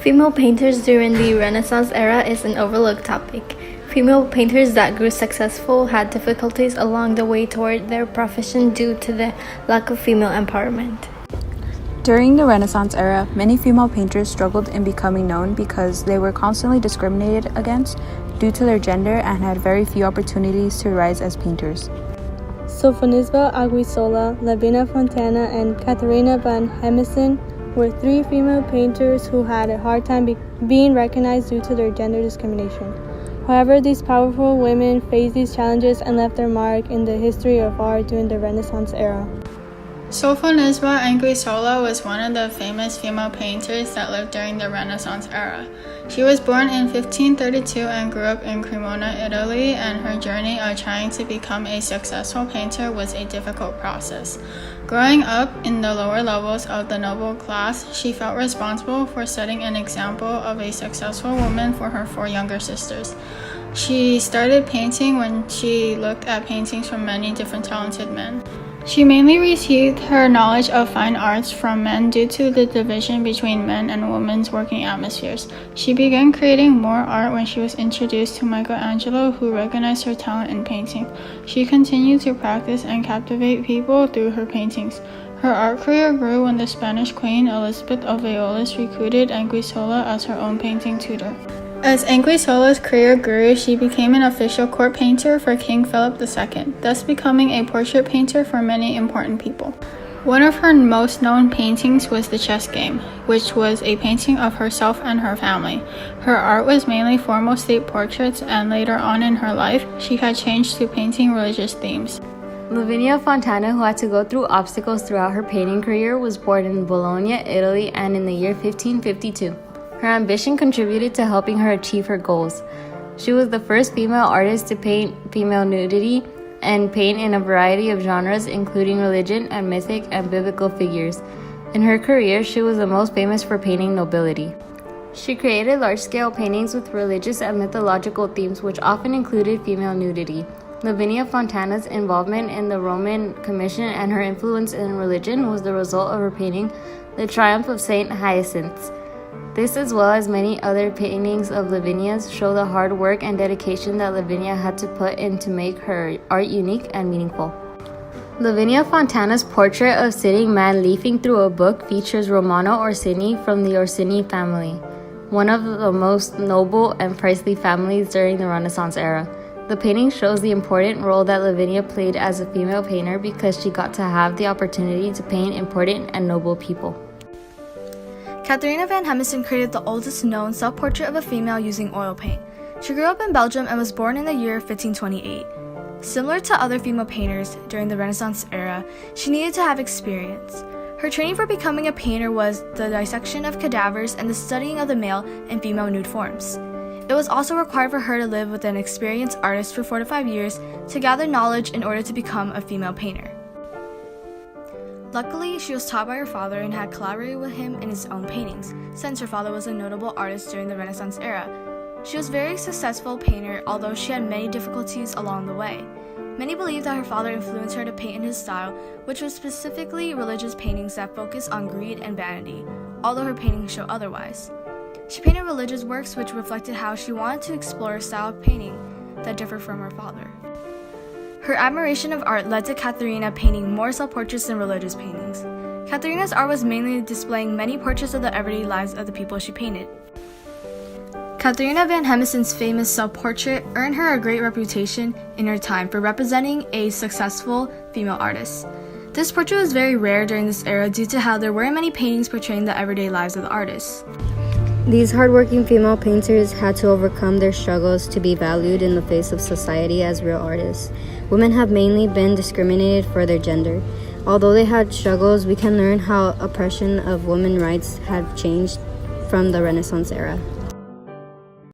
Female painters during the Renaissance era is an overlooked topic. Female painters that grew successful had difficulties along the way toward their profession due to the lack of female empowerment. During the Renaissance era, many female painters struggled in becoming known because they were constantly discriminated against due to their gender and had very few opportunities to rise as painters. Sofonisba Aguisola, Lavinia Fontana, and Katharina van Hemesen were three female painters who had a hard time being recognized due to their gender discrimination. However, these powerful women faced these challenges and left their mark in the history of art during the Renaissance era. Sofonisba Anguissola was one of the famous female painters that lived during the Renaissance era. She was born in 1532 and grew up in Cremona, Italy, and her journey of trying to become a successful painter was a difficult process. Growing up in the lower levels of the noble class, she felt responsible for setting an example of a successful woman for her four younger sisters. She started painting when she looked at paintings from many different talented men. She mainly received her knowledge of fine arts from men due to the division between men and women's working atmospheres. She began creating more art when she was introduced to Michelangelo, who recognized her talent in painting. She continued to practice and captivate people through her paintings. Her art career grew when the Spanish Queen Elizabeth of Valois recruited Anguissola as her own painting tutor. As Anguissola's career grew, she became an official court painter for King Philip II, thus becoming a portrait painter for many important people. One of her most known paintings was The Chess Game, which was a painting of herself and her family. Her art was mainly formal state portraits, and later on in her life, she had changed to painting religious themes. Lavinia Fontana, who had to go through obstacles throughout her painting career, was born in Bologna, Italy, and in the year 1552. Her ambition contributed to helping her achieve her goals. She was the first female artist to paint female nudity and paint in a variety of genres, including religion and mythic and biblical figures. In her career, she was the most famous for painting nobility. She created large-scale paintings with religious and mythological themes, which often included female nudity. Lavinia Fontana's involvement in the Roman Commission and her influence in religion was the result of her painting The Triumph of Saint Hyacinth. This, as well as many other paintings of Lavinia's, show the hard work and dedication that Lavinia had to put in to make her art unique and meaningful. Lavinia Fontana's portrait of sitting man leafing through a book features Romano Orsini from the Orsini family, one of the most noble and princely families during the Renaissance era. The painting shows the important role that Lavinia played as a female painter because she got to have the opportunity to paint important and noble people. Katharina van Hemesen created the oldest known self-portrait of a female using oil paint. She grew up in Belgium and was born in the year 1528. Similar to other female painters during the Renaissance era, she needed to have experience. Her training for becoming a painter was the dissection of cadavers and the studying of the male and female nude forms. It was also required for her to live with an experienced artist for 4 to 5 years to gather knowledge in order to become a female painter. Luckily, she was taught by her father and had collaborated with him in his own paintings, since her father was a notable artist during the Renaissance era. She was a very successful painter, although she had many difficulties along the way. Many believe that her father influenced her to paint in his style, which was specifically religious paintings that focus on greed and vanity, although her paintings show otherwise. She painted religious works which reflected how she wanted to explore a style of painting that differed from her father. Her admiration of art led to Katharina painting more self-portraits than religious paintings. Katharina's art was mainly displaying many portraits of the everyday lives of the people she painted. Katharina van Hemesen's famous self-portrait earned her a great reputation in her time for representing a successful female artist. This portrait was very rare during this era due to how there weren't many paintings portraying the everyday lives of the artists. These hardworking female painters had to overcome their struggles to be valued in the face of society as real artists. Women have mainly been discriminated for their gender. Although they had struggles, we can learn how oppression of women's rights have changed from the Renaissance era.